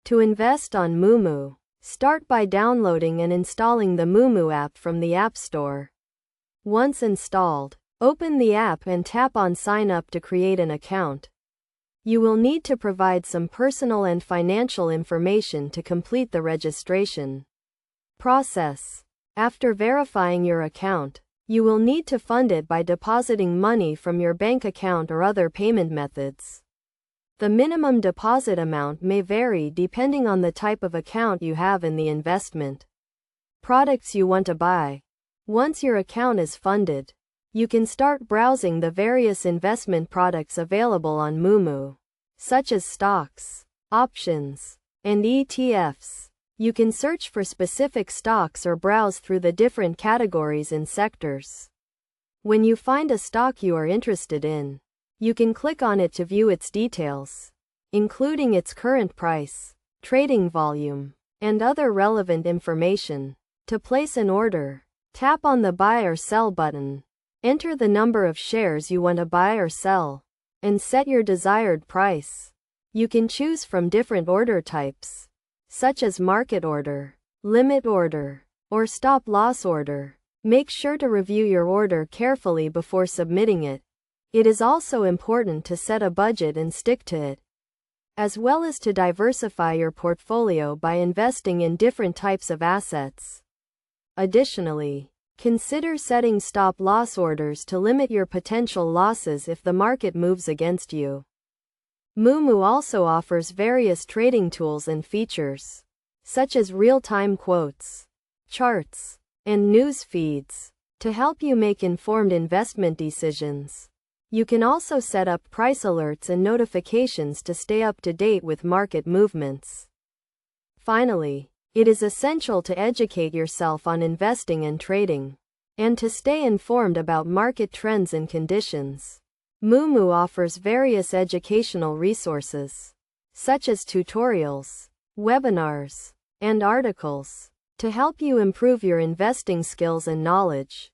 To invest on Moomoo. Start by downloading and installing the Moomoo app from the App Store. Once installed, open the app and tap on Sign Up to create an account. You will need to provide some personal and financial information to complete the registration process. After verifying your account, you will need to fund it by depositing money from your bank account or other payment methods. The minimum deposit amount may vary depending on the type of account you have and the investment products you want to buy. Once your account is funded, you can start browsing the various investment products available on Moomoo, such as stocks, options, and ETFs. You can search for specific stocks or browse through the different categories and sectors. When you find a stock you are interested in, you can click on it to view its details, including its current price, trading volume, and other relevant information. To place an order, tap on the Buy or Sell button. Enter the number of shares you want to buy or sell, and set your desired price. You can choose from different order types, such as market order, limit order, or stop-loss order. Make sure to review your order carefully before submitting it. It is also important to set a budget and stick to it, as well as to diversify your portfolio by investing in different types of assets. Additionally, consider setting stop-loss orders to limit your potential losses if the market moves against you. Moomoo also offers various trading tools and features, such as real-time quotes, charts, and news feeds, to help you make informed investment decisions. You can also set up price alerts and notifications to stay up to date with market movements. Finally, it is essential to educate yourself on investing and trading, and to stay informed about market trends and conditions. Moomoo offers various educational resources, such as tutorials, webinars, and articles, to help you improve your investing skills and knowledge.